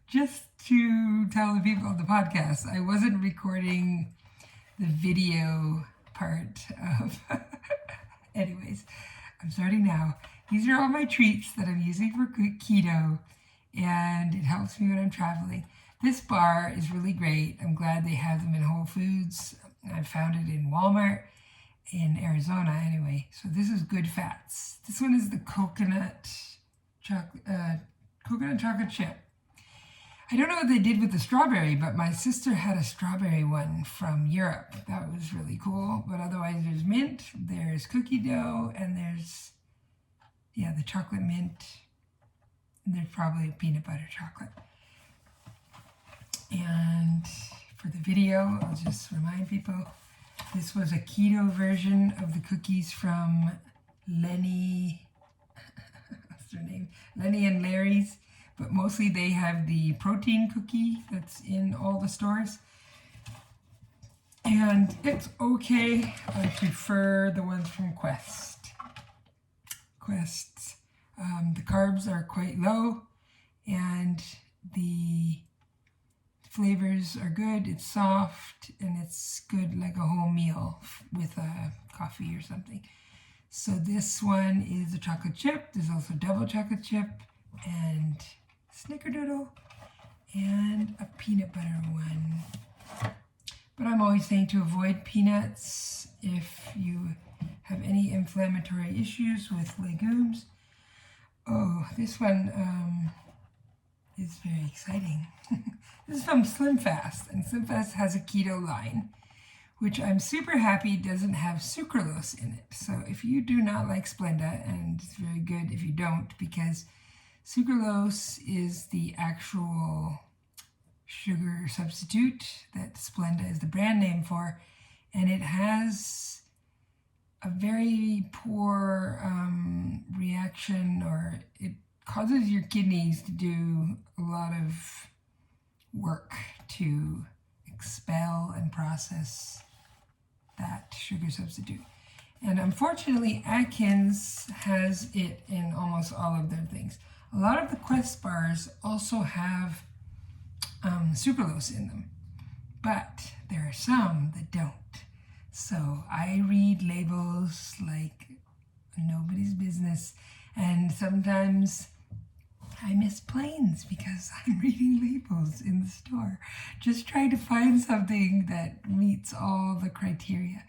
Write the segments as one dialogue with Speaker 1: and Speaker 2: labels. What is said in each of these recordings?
Speaker 1: just to tell the people of the podcast, I wasn't recording the video part of. Anyways, I'm starting now. These are all my treats that I'm using for keto, and it helps me when I'm traveling. This bar is really great. I'm glad they have them in Whole Foods. I found it in Walmart in Arizona anyway. So this is good fats. This one is the coconut chocolate chip. I don't know what they did with the strawberry, but my sister had a strawberry one from Europe. That was really cool. But otherwise, there's mint, there's cookie dough, and there's, the chocolate mint. And there's probably peanut butter chocolate. And for the video, I'll just remind people, this was a keto version of the cookies from Lenny, what's their name? Lenny and Larry's. But mostly they have the protein cookie that's in all the stores. And it's okay. I prefer the ones from Quest. The carbs are quite low and the flavors are good. It's soft and it's good like a whole meal with a coffee or something. So this one is a chocolate chip. There's also double chocolate chip and snickerdoodle and a peanut butter one. But I'm always saying to avoid peanuts if you have any inflammatory issues with legumes. Oh, this one is very exciting. This is from Slim Fast, and Slim Fast has a keto line, which I'm super happy doesn't have sucralose in it. So if you do not like Splenda, and it's very good if you don't, because sucralose is the actual sugar substitute that Splenda is the brand name for, and it has a very poor reaction, or it causes your kidneys to do a lot of work to expel and process that sugar substitute. And unfortunately, Atkins has it in almost all of their things. A lot of the Quest bars also have sucralose in them, but there are some that don't. So I read labels like nobody's business, and sometimes I miss planes because I'm reading labels in the store, just trying to find something that meets all the criteria.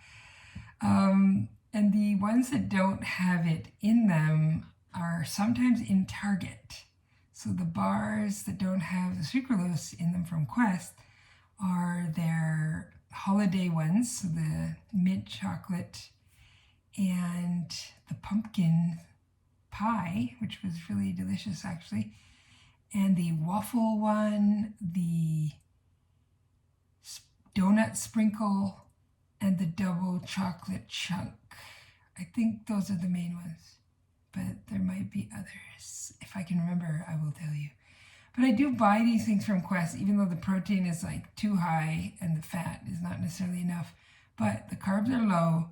Speaker 1: And the ones that don't have it in them are sometimes in Target. So the bars that don't have the sucralose in them from Quest are their holiday ones, so the mint chocolate and the pumpkin pie, which was really delicious actually, and the waffle one, the donut sprinkle, and the double chocolate chunk. I think those are the main ones, but there might be others. If I can remember, I will tell you. But I do buy these things from Quest, even though the protein is like too high and the fat is not necessarily enough. But the carbs are low,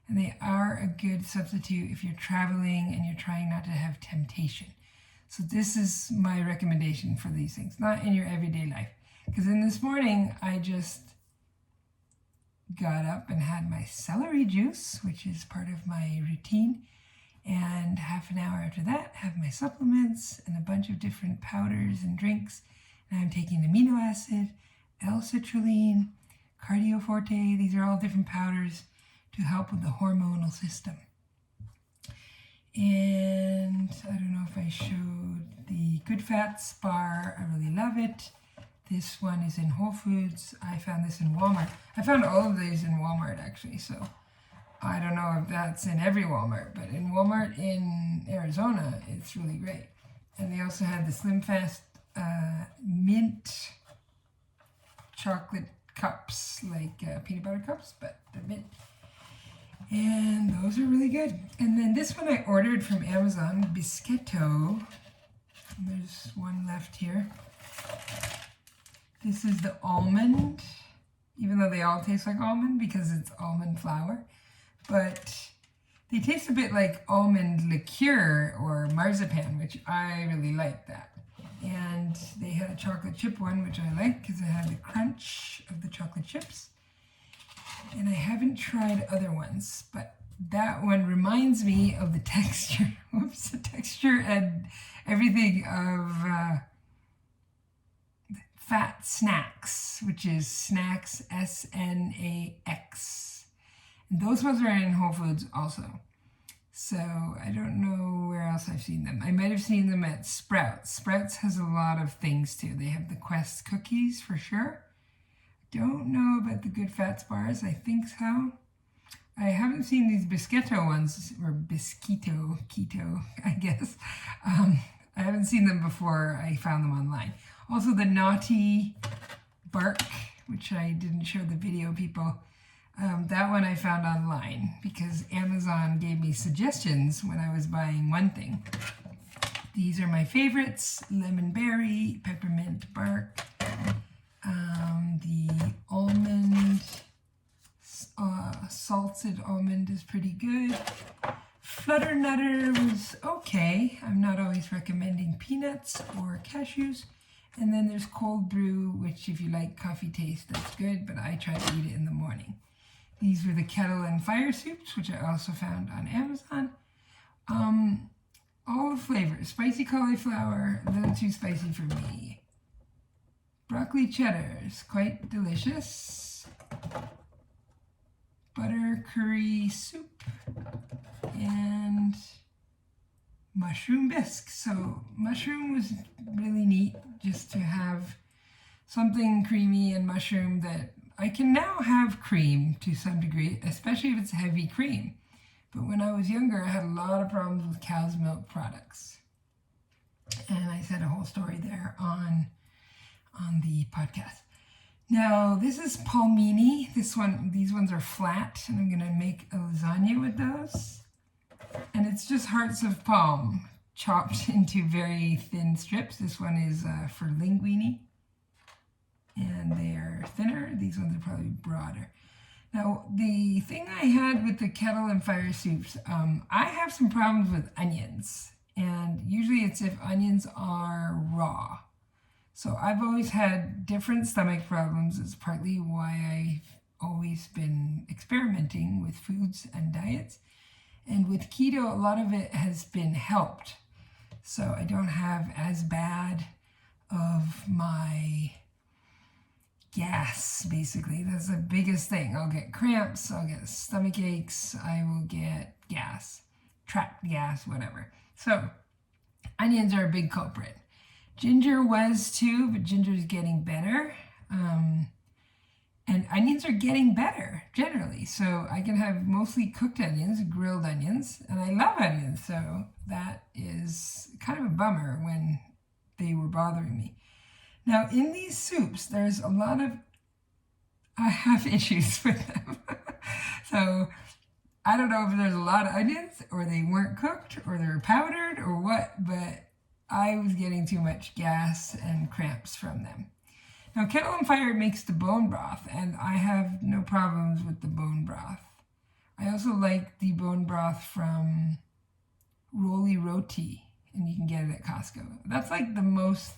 Speaker 1: and they are a good substitute if you're traveling and you're trying not to have temptation. So this is my recommendation for these things, not in your everyday life. Because in this morning, I just got up and had my celery juice, which is part of my routine. And half an hour after that, have my supplements and a bunch of different powders and drinks. And I'm taking amino acid, L-citrulline, Cardio Forte. These are all different powders to help with the hormonal system. And I don't know if I showed the Good Fats bar. I really love it. This one is in Whole Foods. I found this in Walmart. I found all of these in Walmart actually, so I don't know if that's in every Walmart, but in Walmart in Arizona, it's really great. And they also had the Slim Fast mint chocolate cups, like peanut butter cups, but they're mint. And those are really good. And then this one I ordered from Amazon, Biscotto. There's one left here. This is the almond, even though they all taste like almond because it's almond flour. But they taste a bit like almond liqueur or marzipan, which I really like that. And and they had a chocolate chip one, which I like because it had the crunch of the chocolate chips. And I haven't tried other ones, but that one reminds me of the texture. Whoops, the texture and everything of Fat Snacks, which is Snacks, S-N-A-X. And those ones are in Whole Foods also. So I don't know where else I've seen them. I might have seen them at Sprouts. Sprouts has a lot of things too. They have the Quest cookies for sure. Don't know about the Good Fats bars. I think so. I haven't seen these Bisquito ones, or Bisquito, keto, I guess. I haven't seen them before I found them online. Also the Naughty Bark, which I didn't show the video people. That one I found online because Amazon gave me suggestions when I was buying one thing. These are my favorites: lemon berry, peppermint bark, the almond, salted almond is pretty good. Flutter Nutter was okay. I'm not always recommending peanuts or cashews. And then there's cold brew, which if you like coffee taste, that's good, but I try to eat it in the morning. These were the kettle and fire soups, which I also found on Amazon. All the flavors. Spicy cauliflower, a little too spicy for me. Broccoli cheddar is quite delicious. Butter curry soup. And mushroom bisque. So mushroom was really neat just to have something creamy and mushroom that I can now have cream to some degree, especially if it's heavy cream. But when I was younger, I had a lot of problems with cow's milk products. And I said a whole story there on the podcast. Now, this is palmini. These ones are flat, and I'm gonna make a lasagna with those. And it's just hearts of palm chopped into very thin strips. This one is for linguine, and they are thinner. These ones are probably broader. Now, the thing I had with the kettle and fire soups, I have some problems with onions, and usually it's if onions are raw. So I've always had different stomach problems. It's partly why I've always been experimenting with foods and diets. And with keto, a lot of it has been helped. So I don't have as bad of my gas, basically. That's the biggest thing. I'll get cramps, I'll get stomach aches, I will get gas, trapped gas, whatever. So onions are a big culprit. Ginger was too, but ginger is getting better. And onions are getting better generally. So I can have mostly cooked onions, grilled onions, and I love onions. So that is kind of a bummer when they were bothering me. Now in these soups, there's a lot of, I have issues with them. So I don't know if there's a lot of onions or they weren't cooked or they're powdered or what, but I was getting too much gas and cramps from them. Now, kettle and fire makes the bone broth, and I have no problems with the bone broth. I also like the bone broth from Roly Roti, and you can get it at Costco. That's like the most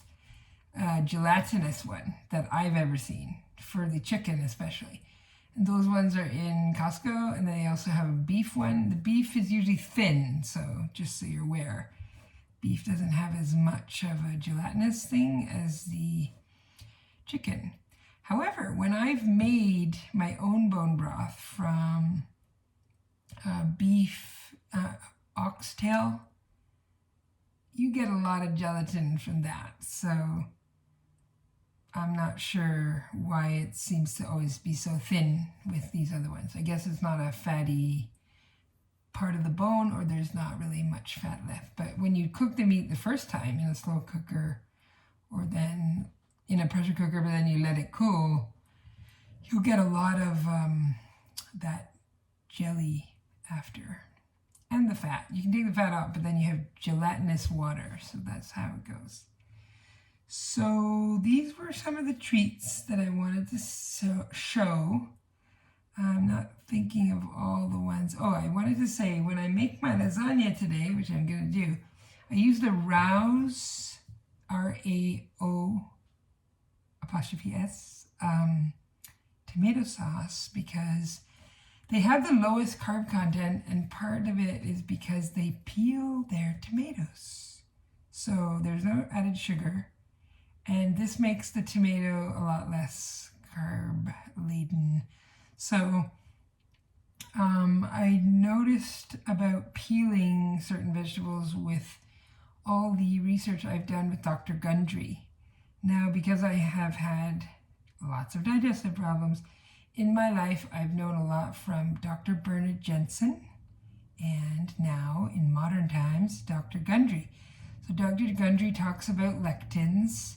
Speaker 1: gelatinous one that I've ever seen, for the chicken especially. And those ones are in Costco, and they also have a beef one. The beef is usually thin, so just so you're aware. Beef doesn't have as much of a gelatinous thing as the chicken. However, when I've made my own bone broth from beef oxtail, you get a lot of gelatin from that. So I'm not sure why it seems to always be so thin with these other ones. I guess it's not a fatty part of the bone, or there's not really much fat left. But when you cook the meat the first time in a slow cooker, or then in a pressure cooker, but then you let it cool, you'll get a lot of that jelly after. And the fat. You can take the fat out, but then you have gelatinous water. So that's how it goes. So these were some of the treats that I wanted to show. I'm not thinking of all the ones. Oh, I wanted to say, when I make my lasagna today, which I'm going to do, I use the Rouse RAO''S tomato sauce because they have the lowest carb content, and part of it is because they peel their tomatoes. So there's no added sugar, and this makes the tomato a lot less carb laden. So I noticed about peeling certain vegetables with all the research I've done with Dr. Gundry. Now, because I have had lots of digestive problems in my life, I've known a lot from Dr. Bernard Jensen and now in modern times, Dr. Gundry. So Dr. Gundry talks about lectins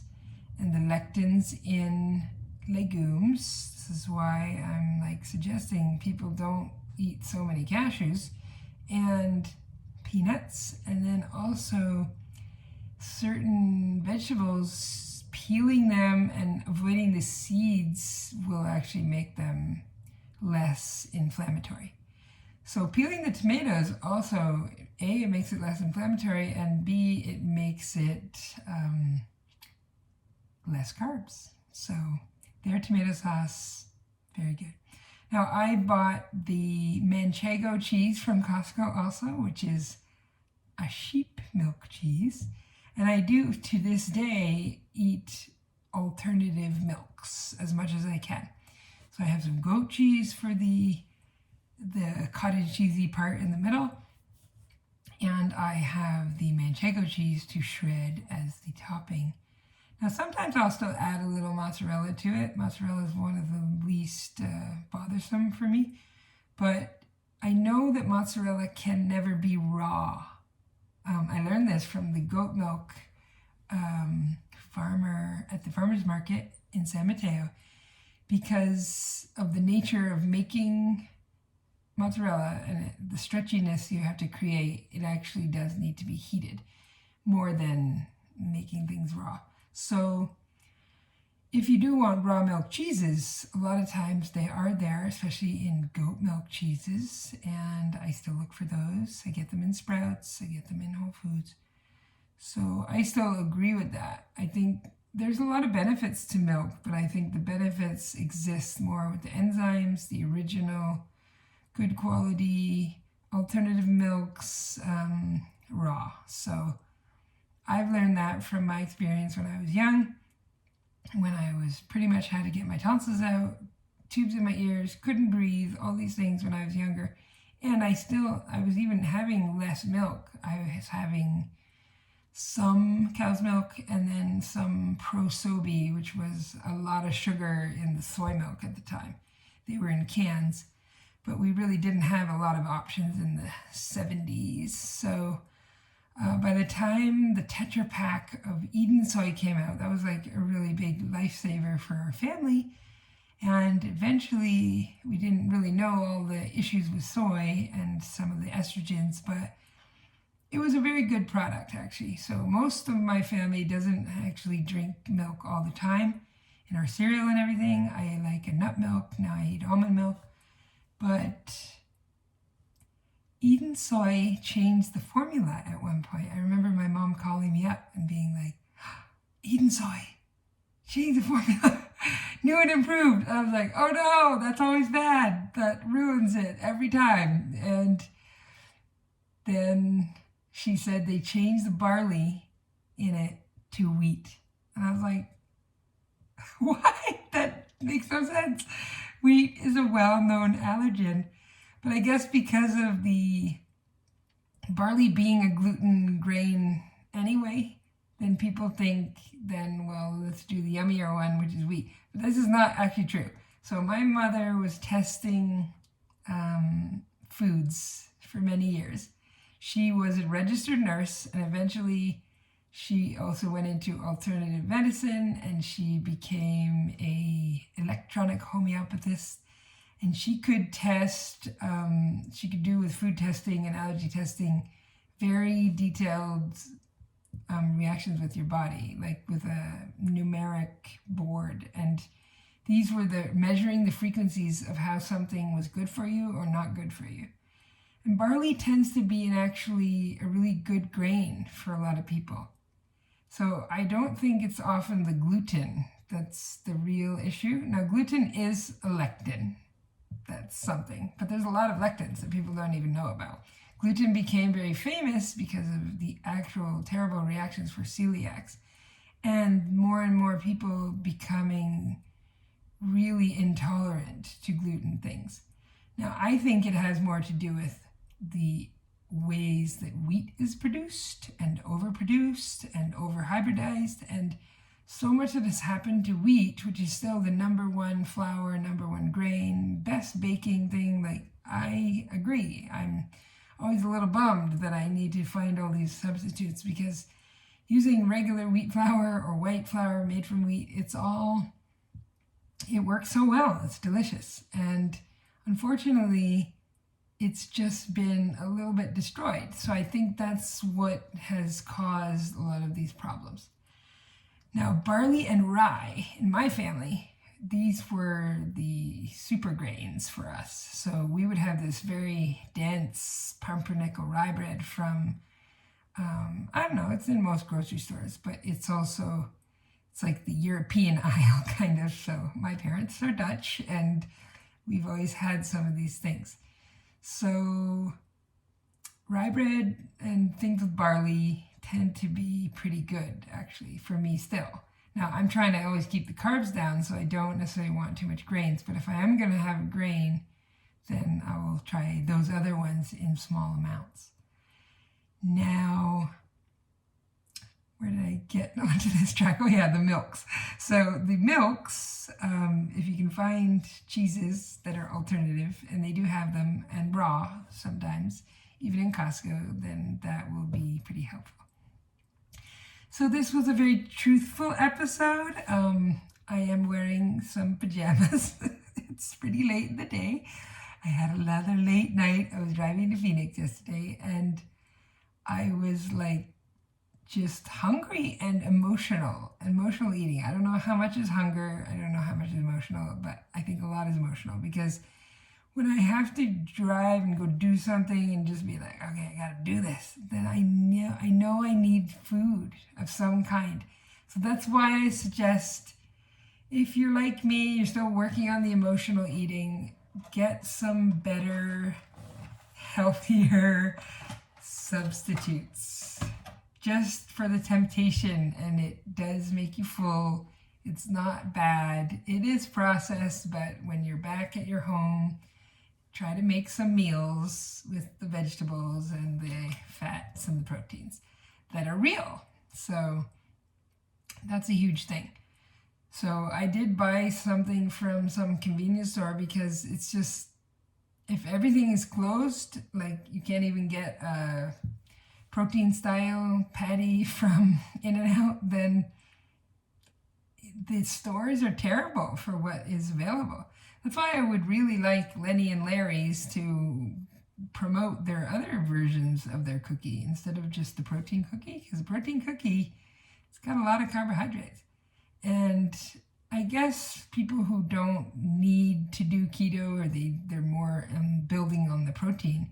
Speaker 1: and the lectins in legumes. This is why I'm like suggesting people don't eat so many cashews and peanuts, and then also certain vegetables, peeling them and avoiding the seeds will actually make them less inflammatory. So peeling the tomatoes also, A, it makes it less inflammatory, and B, it makes it less carbs. So their tomato sauce, very good. Now I bought the Manchego cheese from Costco also, which is a sheep milk cheese. And I do to this day eat alternative milks as much as I can. So I have some goat cheese for the cottage cheesy part in the middle. And I have the Manchego cheese to shred as the topping. Now sometimes I'll still add a little mozzarella to it. Mozzarella is one of the least bothersome for me. But I know that mozzarella can never be raw. I learned this from the goat milk farmer at the farmer's market in San Mateo because of the nature of making mozzarella and the stretchiness you have to create. It actually does need to be heated more than making things raw. So if you do want raw milk cheeses, a lot of times they are there, especially in goat milk cheeses, and I still look for those. I get them in Sprouts, I get them in Whole Foods. So I still agree with that. I think there's a lot of benefits to milk, but I think the benefits exist more with the enzymes, the original, good quality, alternative milks, raw. So I've learned that from my experience when I was young, when I was pretty much had to get my tonsils out, tubes in my ears, couldn't breathe, all these things when I was younger. And I was even having less milk. I was having some cow's milk and then some Pro-Sobe, which was a lot of sugar in the soy milk at the time. They were in cans, but we really didn't have a lot of options in the 70s. So by the time the Tetra Pak of Eden Soy came out, that was like a really big lifesaver for our family. And eventually, we didn't really know all the issues with soy and some of the estrogens, but it was a very good product, actually. So most of my family doesn't actually drink milk all the time. In our cereal and everything, I like a nut milk. Now I eat almond milk. But Eden Soy changed the formula at one point. I remember my mom calling me up and being like, Eden Soy, changed the formula. New and improved. I was like, oh no, that's always bad. That ruins it every time. And then she said they changed the barley in it to wheat. And I was like, why? That makes no sense. Wheat is a well-known allergen. But I guess because of the barley being a gluten grain anyway, then people think, well, let's do the yummier one, which is wheat. But this is not actually true. So my mother was testing foods for many years. She was a registered nurse, and eventually she also went into alternative medicine, and she became a electronic homeopathist. And she could test, she could do with food testing and allergy testing, very detailed reactions with your body, like with a numeric board. And these were measuring the frequencies of how something was good for you or not good for you. And barley tends to be actually a really good grain for a lot of people. So I don't think it's often the gluten that's the real issue. Now, gluten is a lectin. That's something. But there's a lot of lectins that people don't even know about. Gluten became very famous because of the actual terrible reactions for celiacs, and more people becoming really intolerant to gluten things. Now, I think it has more to do with the ways that wheat is produced and overproduced and overhybridized, and so much of this happened to wheat, which is still the number one flour, number one grain, best baking thing. Like, I agree. I'm always a little bummed that I need to find all these substitutes, because using regular wheat flour or white flour made from wheat, it works so well. It's delicious. And unfortunately, it's just been a little bit destroyed. So I think that's what has caused a lot of these problems. Now, barley and rye, in my family, these were the super grains for us. So we would have this very dense pumpernickel rye bread from, I don't know, it's in most grocery stores, but it's like the European aisle kind of. So my parents are Dutch, and we've always had some of these things. So rye bread and things with barley tend to be pretty good, actually, for me still. Now, I'm trying to always keep the carbs down, so I don't necessarily want too much grains. But if I am going to have a grain, then I will try those other ones in small amounts. Now, where did I get onto this track? Oh yeah, the milks. So the milks, if you can find cheeses that are alternative, and they do have them, and raw sometimes, even in Costco, then that will be pretty helpful. So this was a very truthful episode. I am wearing some pajamas. It's pretty late in the day. I had another late night. I was driving to Phoenix yesterday, and I was like just hungry and emotional eating. I don't know how much is hunger. I don't know how much is emotional, but I think a lot is emotional, because when I have to drive and go do something and just be like, okay, I gotta do this, then I know I need food of some kind. So that's why I suggest, if you're like me, you're still working on the emotional eating, get some better, healthier substitutes just for the temptation, and it does make you full. It's not bad. It is processed, but when you're back at your home, try to make some meals with the vegetables and the fats and the proteins that are real. So that's a huge thing. So I did buy something from some convenience store, because it's just, if everything is closed, like you can't even get a protein style patty from In-N-Out, then the stores are terrible for what is available. That's why I would really like Lenny and Larry's to promote their other versions of their cookie instead of just the protein cookie, because the protein cookie, it's got a lot of carbohydrates. And I guess people who don't need to do keto, or they're more building on the protein,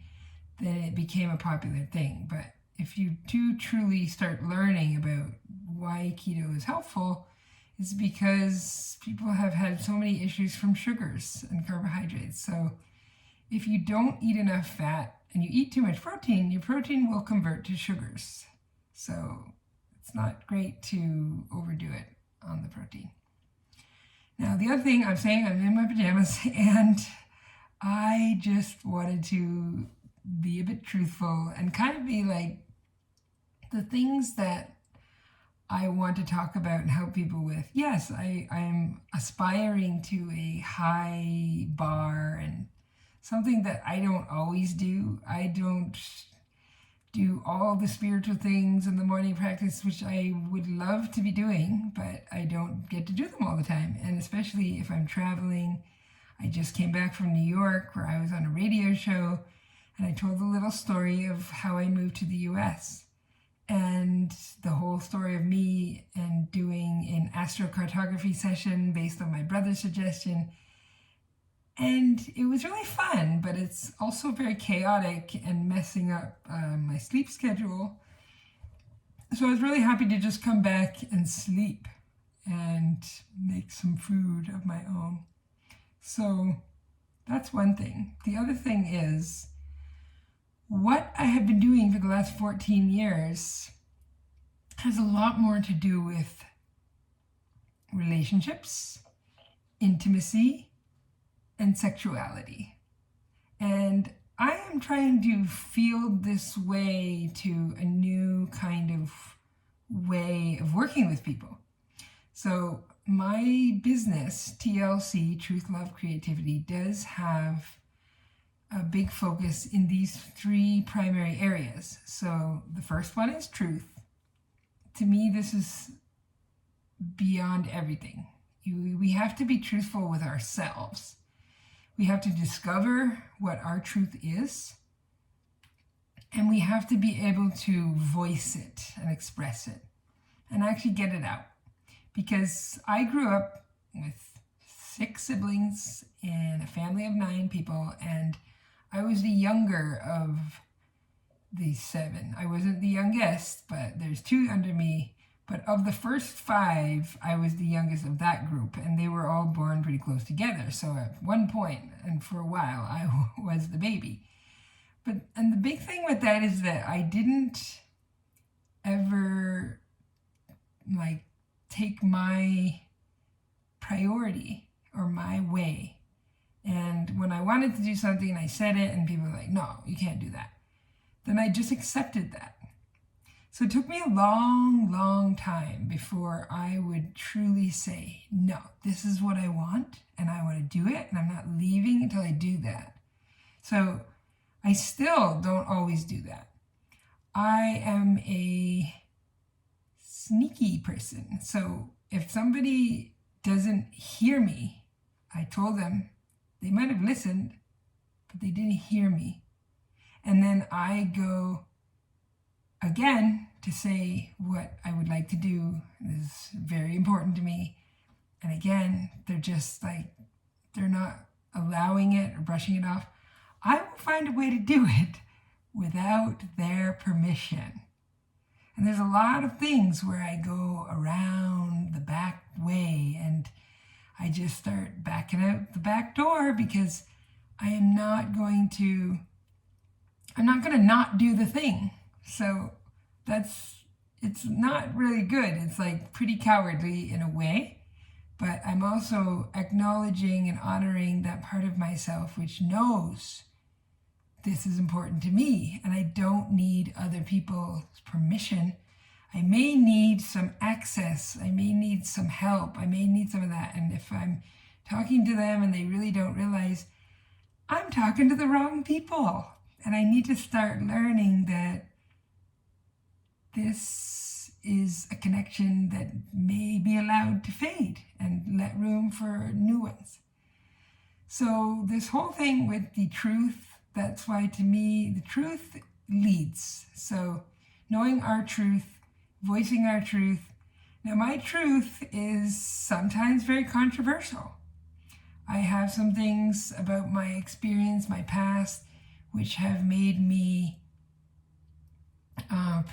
Speaker 1: then it became a popular thing. But if you do truly start learning about why keto is helpful, it's because people have had so many issues from sugars and carbohydrates. So if you don't eat enough fat and you eat too much protein, your protein will convert to sugars. So it's not great to overdo it on the protein. Now, the other thing I'm saying, I'm in my pajamas, and I just wanted to be a bit truthful and kind of be like, the things that I want to talk about and help people with. Yes, I'm aspiring to a high bar, and something that I don't always do. I don't do all the spiritual things in the morning practice, which I would love to be doing, but I don't get to do them all the time. And especially if I'm traveling. I just came back from New York, where I was on a radio show, and I told a little story of how I moved to the US. And the whole story of me and doing an astrocartography session based on my brother's suggestion. And it was really fun, but it's also very chaotic and messing up my sleep schedule. So I was really happy to just come back and sleep and make some food of my own. So that's one thing. The other thing is what I have been doing for the last 14 years has a lot more to do with relationships, intimacy, and sexuality. And I am trying to field this way to a new kind of way of working with people. So my business, TLC, Truth, Love, Creativity, does have a big focus in these three primary areas. So the first one is truth. To me, this is beyond everything. We have to be truthful with ourselves. We have to discover what our truth is, and we have to be able to voice it and express it and actually get it out. Because I grew up with 6 siblings in a family of 9 people, and I was the younger of the 7. I wasn't the youngest, but there's 2 under me. But of the first 5, I was the youngest of that group, and they were all born pretty close together. So at one point, and for a while, I was the baby. And the big thing with that is that I didn't ever take my priority or my way. And when I wanted to do something, I said it, and people were like, no, you can't do that. Then I just accepted that. So it took me a long, long time before I would truly say, no, this is what I want, and I want to do it, and I'm not leaving until I do that. So I still don't always do that. I am a sneaky person. So if somebody doesn't hear me, I told them they might have listened, but they didn't hear me. And then I go again to say what I would like to do is very important to me. And again, they're just they're not allowing it or brushing it off. I will find a way to do it without their permission. And there's a lot of things where I go around the back way and I just start backing out the back door because I'm not going to not do the thing. So it's not really good. It's pretty cowardly in a way, but I'm also acknowledging and honoring that part of myself which knows this is important to me and I don't need other people's permission. I may need some access. I may need some help. I may need some of that. And if I'm talking to them and they really don't realize I'm talking to the wrong people, and I need to start learning that this is a connection that may be allowed to fade and let room for new ones. So this whole thing with the truth, that's why to me the truth leads. So knowing our truth, voicing our truth. Now my truth is sometimes very controversial. I have some things about my experience, my past, which have made me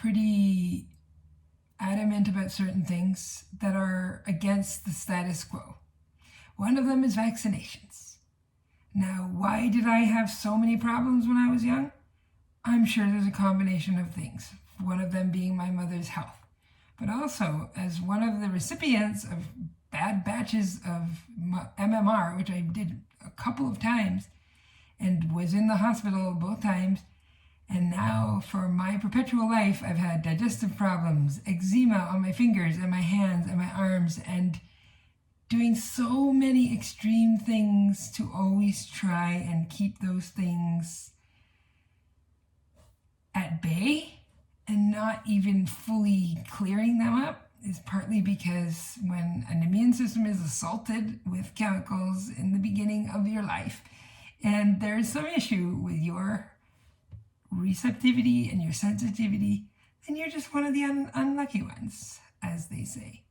Speaker 1: pretty adamant about certain things that are against the status quo. One of them is vaccinations. Now, why did I have so many problems when I was young? I'm sure there's a combination of things, one of them being my mother's health. But also, as one of the recipients of bad batches of MMR, which I did a couple of times, and was in the hospital both times, and now for my perpetual life, I've had digestive problems, eczema on my fingers and my hands and my arms, and doing so many extreme things to always try and keep those things at bay and not even fully clearing them up is partly because when an immune system is assaulted with chemicals in the beginning of your life, and there's some issue with your receptivity and your sensitivity, then you're just one of the unlucky ones, as they say.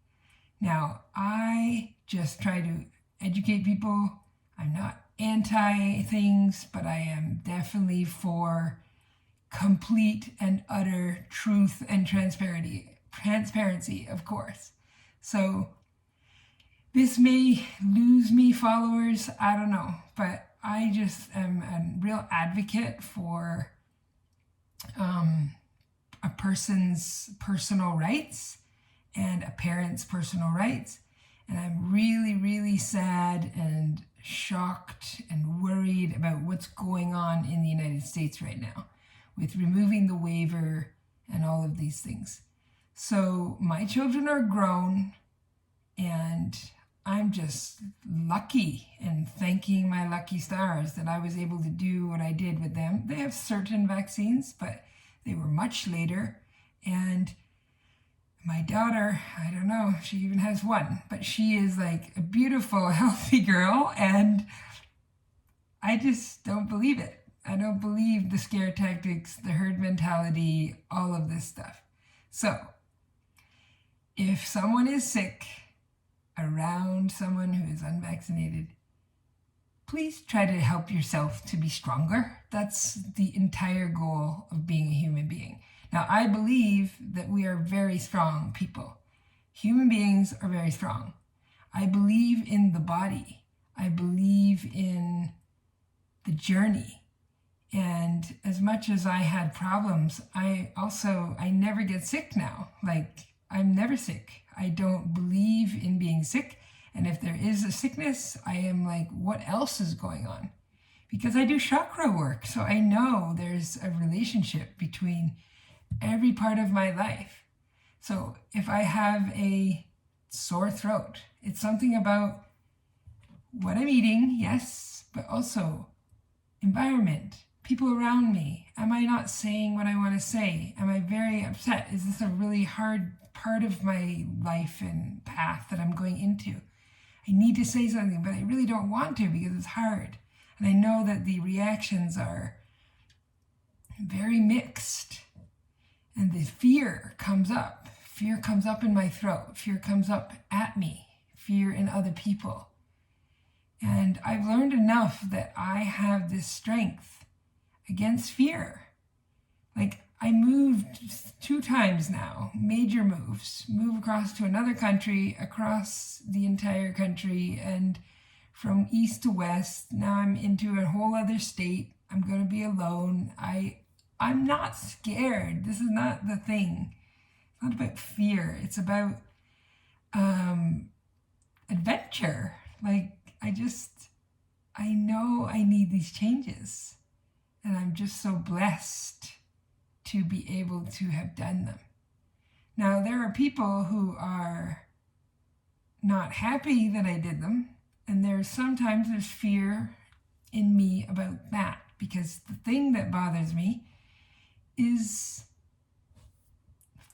Speaker 1: Now, I just try to educate people. I'm not anti things, but I am definitely for complete and utter truth and transparency. transparency, of course. So this may lose me followers, I don't know, but I just am a real advocate for a person's personal rights and a parent's personal rights. And I'm really, really sad and shocked and worried about what's going on in the United States right now with removing the waiver and all of these things. So my children are grown, and I'm just lucky and thanking my lucky stars that I was able to do what I did with them. They have certain vaccines, but they were much later. And my daughter, I don't know, she even has one, but she is like a beautiful, healthy girl, and I just don't believe it. I don't believe the scare tactics, the herd mentality, all of this stuff. So, if someone is sick around someone who is unvaccinated, please try to help yourself to be stronger. That's the entire goal of being a human being. Now, I believe that we are very strong people. Human beings are very strong. I believe in the body. I believe in the journey. And as much as I had problems, I never get sick now. Like, I'm never sick. I don't believe in being sick. And if there is a sickness, I am like, what else is going on? Because I do chakra work. So I know there's a relationship between every part of my life. So if I have a sore throat, it's something about what I'm eating, yes, but also environment, people around me. Am I not saying what I want to say? Am I very upset? Is this a really hard part of my life and path that I'm going into? I need to say something, but I really don't want to because it's hard. And I know that the reactions are very mixed. And the fear comes up. Fear comes up in my throat. Fear comes up at me. Fear in other people. And I've learned enough that I have this strength against fear. Like, I moved 2 times now, major moves. Move across to another country, across the entire country, and from east to west. Now I'm into a whole other state. I'm going to be alone. I'm not scared. This is not the thing. It's not about fear. It's about adventure. Like, I know I need these changes. And I'm just so blessed to be able to have done them. Now, there are people who are not happy that I did them. And sometimes there's fear in me about that. Because the thing that bothers me is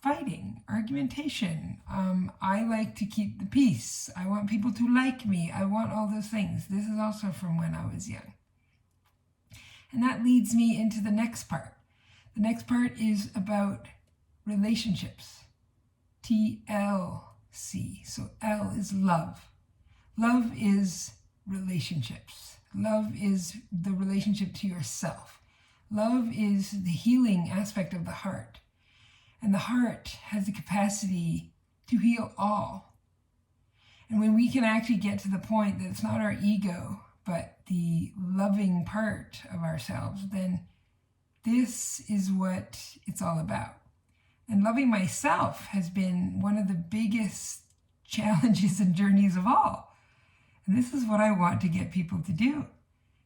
Speaker 1: fighting, argumentation. I like to keep the peace. I want people to like me. I want all those things. This is also from when I was young. And that leads me into the next part. The next part is about relationships. TLC. So L is love. Love is relationships. Love is the relationship to yourself. Love is the healing aspect of the heart. And the heart has the capacity to heal all. And when we can actually get to the point that it's not our ego, but the loving part of ourselves, then this is what it's all about. And loving myself has been one of the biggest challenges and journeys of all. And this is what I want to get people to do.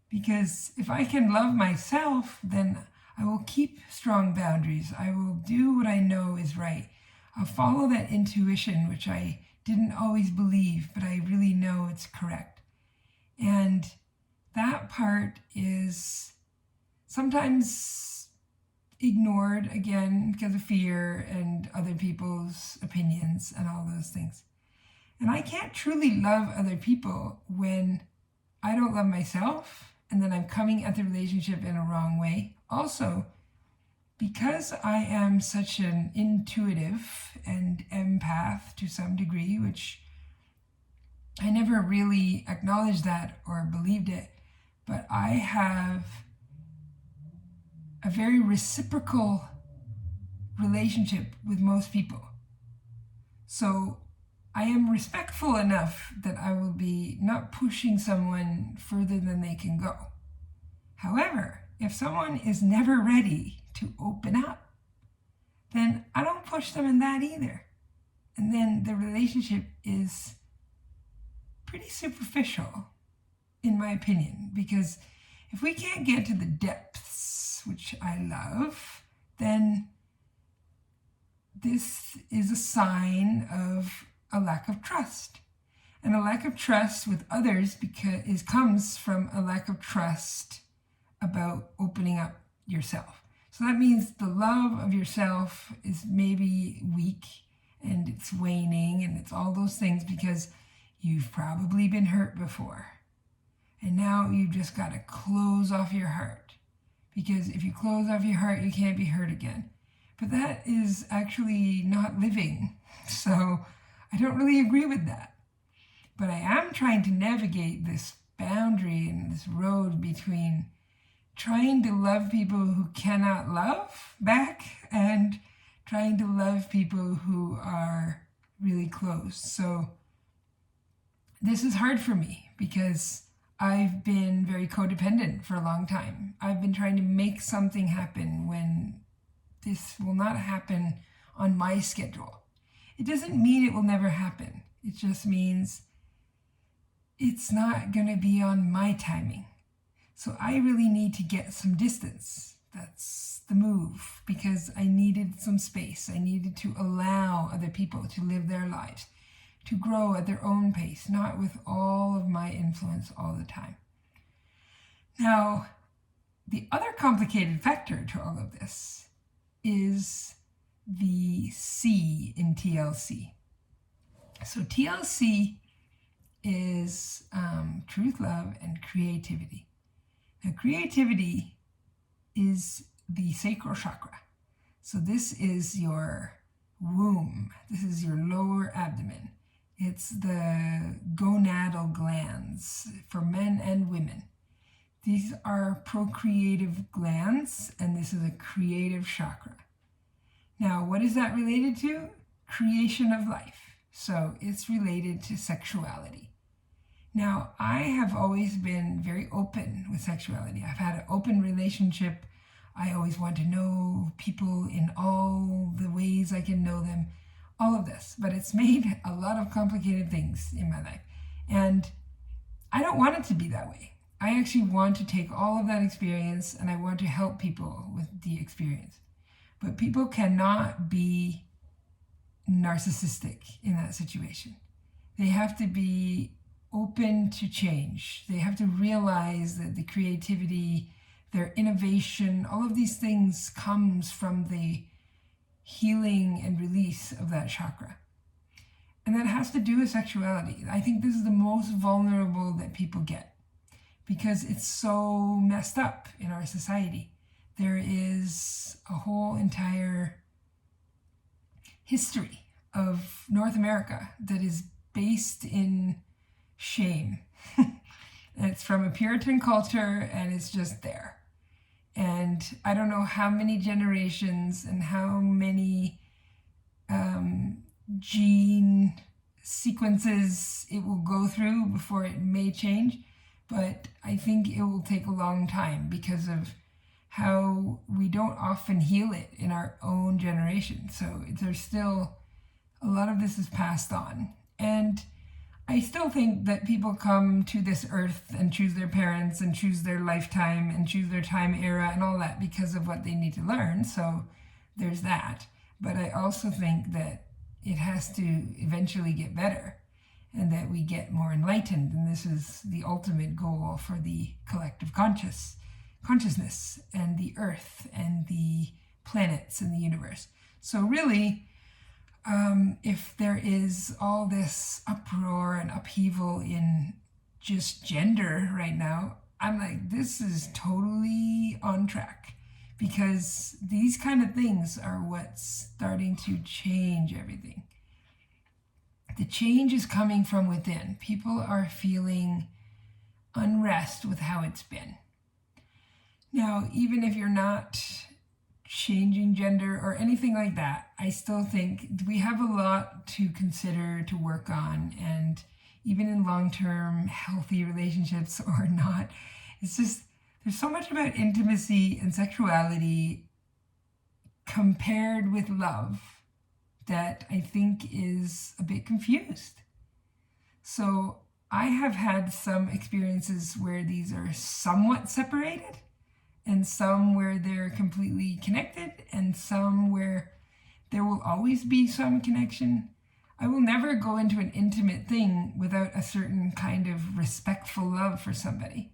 Speaker 1: Because if I can love myself, then I will keep strong boundaries. I will do what I know is right. I'll follow that intuition, which I didn't always believe, but I really know it's correct. And that part is sometimes ignored, again, because of fear and other people's opinions and all those things. And I can't truly love other people when I don't love myself, and then I'm coming at the relationship in a wrong way. Also, because I am such an intuitive and empath to some degree, which I never really acknowledged that or believed it, but I have a very reciprocal relationship with most people. So I am respectful enough that I will be not pushing someone further than they can go. However, if someone is never ready to open up, then I don't push them in that either. And then the relationship is pretty superficial, in my opinion, because if we can't get to the depths, which I love, then this is a sign of a lack of trust. And a lack of trust with others comes from a lack of trust about opening up yourself. So that means the love of yourself is maybe weak and it's waning and it's all those things because you've probably been hurt before. And now you've just got to close off your heart. Because if you close off your heart, you can't be hurt again. But that is actually not living. So I don't really agree with that. But I am trying to navigate this boundary and this road between trying to love people who cannot love back and trying to love people who are really close. So this is hard for me because I've been very codependent for a long time. I've been trying to make something happen when this will not happen on my schedule. It doesn't mean it will never happen. It just means it's not going to be on my timing. So I really need to get some distance. That's the move, because I needed some space. I needed to allow other people to live their lives, to grow at their own pace, not with all of my influence all the time. Now, the other complicated factor to all of this is the C in TLC. So TLC is truth, love, and creativity. Now, creativity is the sacral chakra. So this is your womb. This is your lower abdomen. It's the gonadal glands for men and women. These are procreative glands, and this is a creative chakra. Now, what is that related to? Creation of life. So it's related to sexuality. Now, I have always been very open with sexuality. I've had an open relationship. I always want to know people in all the ways I can know them, all of this. But it's made a lot of complicated things in my life. And I don't want it to be that way. I actually want to take all of that experience and I want to help people with the experience. But people cannot be narcissistic in that situation. They have to be open to change. They have to realize that the creativity, their innovation, all of these things comes from the healing and release of that chakra. And that has to do with sexuality. I think this is the most vulnerable that people get because it's so messed up in our society. There is a whole entire history of North America that is based in shame. It's from a Puritan culture and it's just there. And I don't know how many generations and how many gene sequences it will go through before it may change. But I think it will take a long time because of how we don't often heal it in our own generation. So there's still a lot of this is passed on. And I still think that people come to this earth and choose their parents and choose their lifetime and choose their time era and all that because of what they need to learn. So there's that. But I also think that it has to eventually get better and that we get more enlightened. And this is the ultimate goal for the collective consciousness and the earth and the planets in the universe. So really, if there is all this uproar and upheaval in just gender right now, I'm like, this is totally on track because these kind of things are what's starting to change everything. The change is coming from within. People are feeling unrest with how it's been. Now, even if you're not changing gender or anything like that. I still think we have a lot to consider, to work on, and even in long-term healthy relationships or not, it's just there's so much about intimacy and sexuality compared with love that I think is a bit confused. So I have had some experiences where these are somewhat separated, and some where they're completely connected, and some where there will always be some connection. I will never go into an intimate thing without a certain kind of respectful love for somebody,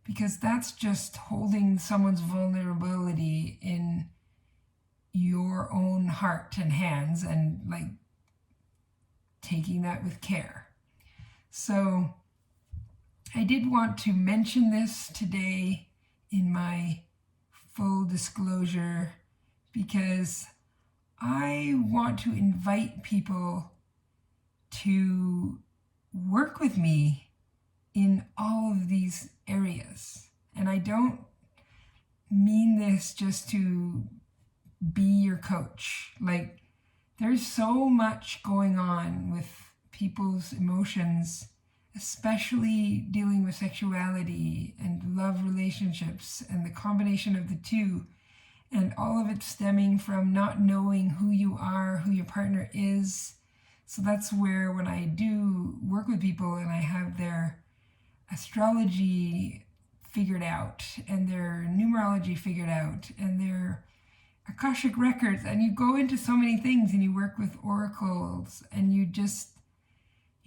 Speaker 1: because that's just holding someone's vulnerability in your own heart and hands and like taking that with care. So I did want to mention this today in my full disclosure because I want to invite people to work with me in all of these areas. And I don't mean this just to be your coach. Like, there's so much going on with people's emotions, especially dealing with sexuality and love relationships and the combination of the two, and all of it stemming from not knowing who you are, who your partner is. So that's where when I do work with people and I have their astrology figured out and their numerology figured out and their Akashic records, and you go into so many things and you work with oracles and you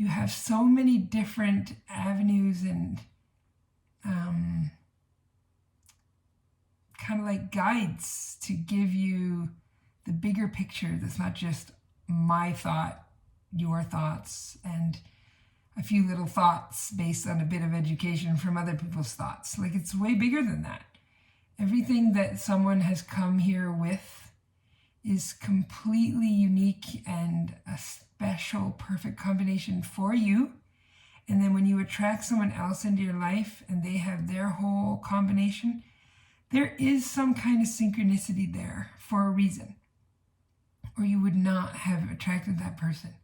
Speaker 1: have so many different avenues and kind of like guides to give you the bigger picture that's not just my thought, your thoughts, and a few little thoughts based on a bit of education from other people's thoughts. Like, it's way bigger than that. Everything that someone has come here with is completely unique and a special, perfect combination for you. And then when you attract someone else into your life and they have their whole combination, there is some kind of synchronicity there for a reason, or you would not have attracted that person.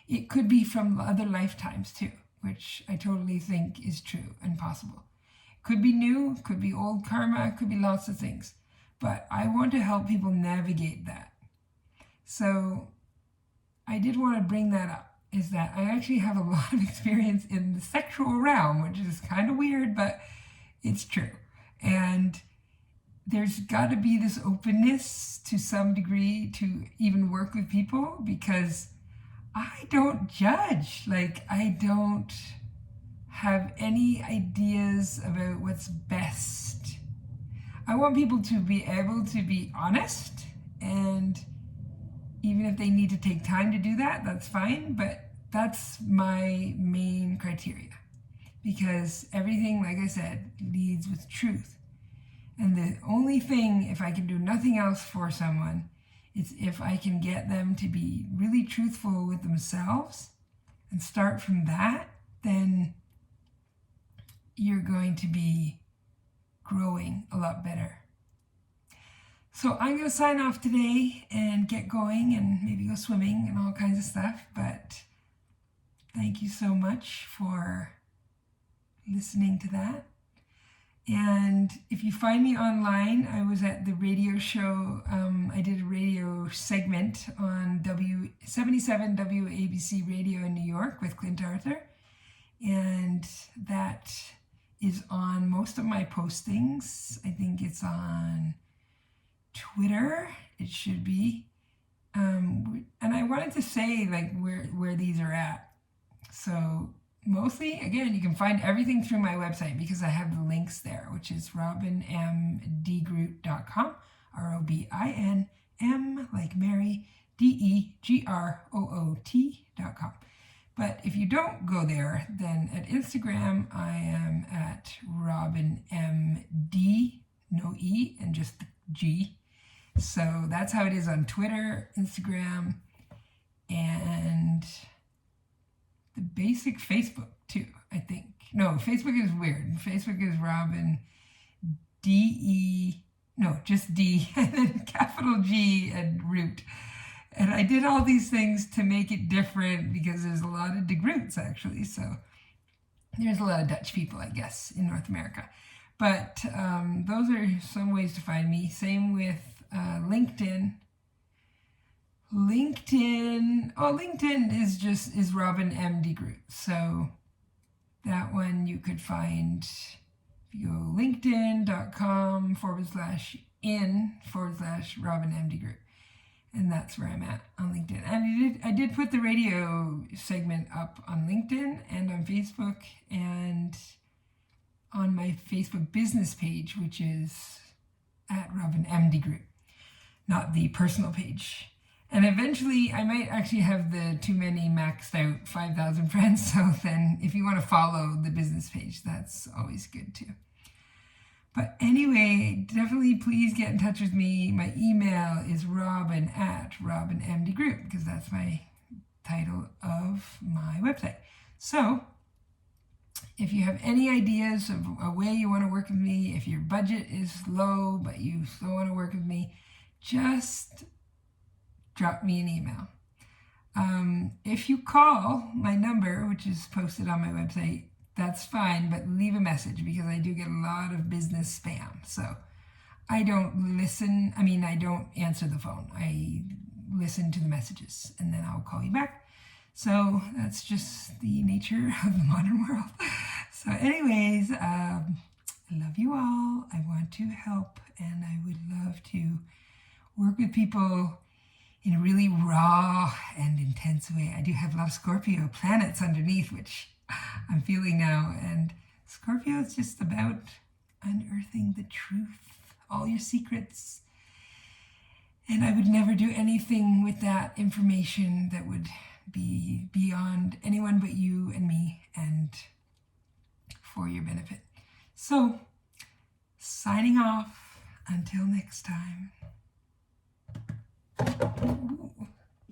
Speaker 1: It could be from other lifetimes too, which I totally think is true and possible. Could be new, could be old karma, could be lots of things. But I want to help people navigate that. So I did want to bring that up, is that I actually have a lot of experience in the sexual realm, which is kind of weird, but it's true. And there's got to be this openness to some degree to even work with people, because I don't judge. Like, I don't have any ideas about what's best. I want people to be able to be honest, and even if they need to take time to do that, that's fine, but that's my main criteria, because everything, like I said, leads with truth. And the only thing, if I can do nothing else for someone, it's if I can get them to be really truthful with themselves and start from that, then you're going to be growing a lot better. So I'm going to sign off today and get going and maybe go swimming and all kinds of stuff. But thank you so much for listening to that. And if you find me online, I was at the radio show. I did a radio segment on 77 WABC radio in New York with Clint Arthur. And that is on most of my postings. I think it's on Twitter. It should be. And I wanted to say like where these are at. So mostly, again, you can find everything through my website because I have the links there, which is robinmdgroot.com, ROBINM like Mary, DEGROOT.com. But if you don't go there, then at Instagram, I am at robinmd, no E, and just the G. So that's how it is on Twitter, Instagram, and the basic Facebook too, I think. No, Facebook is weird. Facebook is Robin, DEGROOT. no, just D, and then capital G and root. And I did all these things to make it different because there's a lot of DeGroots actually. So there's a lot of Dutch people, I guess, in North America. But those are some ways to find me. Same with LinkedIn. LinkedIn is Robin M. DeGroot. So that one you could find if you go linkedin.com/in/Robin M. DeGroot. And that's where I'm at on LinkedIn. And I did put the radio segment up on LinkedIn and on Facebook and on my Facebook business page, which is at Robin M. DeGroot, not the personal page. And eventually I might actually have the too many maxed out 5,000 friends. So then if you want to follow the business page, that's always good too. But anyway, definitely please get in touch with me. My email is robin@robinmdgroup because that's my title of my website. So if you have any ideas of a way you want to work with me, if your budget is low but you still want to work with me, just drop me an email. If you call my number, which is posted on my website, that's fine, but leave a message because I do get a lot of business spam. So I don't answer the phone. I listen to the messages and then I'll call you back. So that's just the nature of the modern world. So anyways, I love you all. I want to help and I would love to work with people in a really raw and intense way. I do have a lot of Scorpio planets underneath, which I'm feeling now. And Scorpio is just about unearthing the truth, all your secrets. And I would never do anything with that information that would be beyond anyone but you and me and for your benefit. So, signing off. Until next time.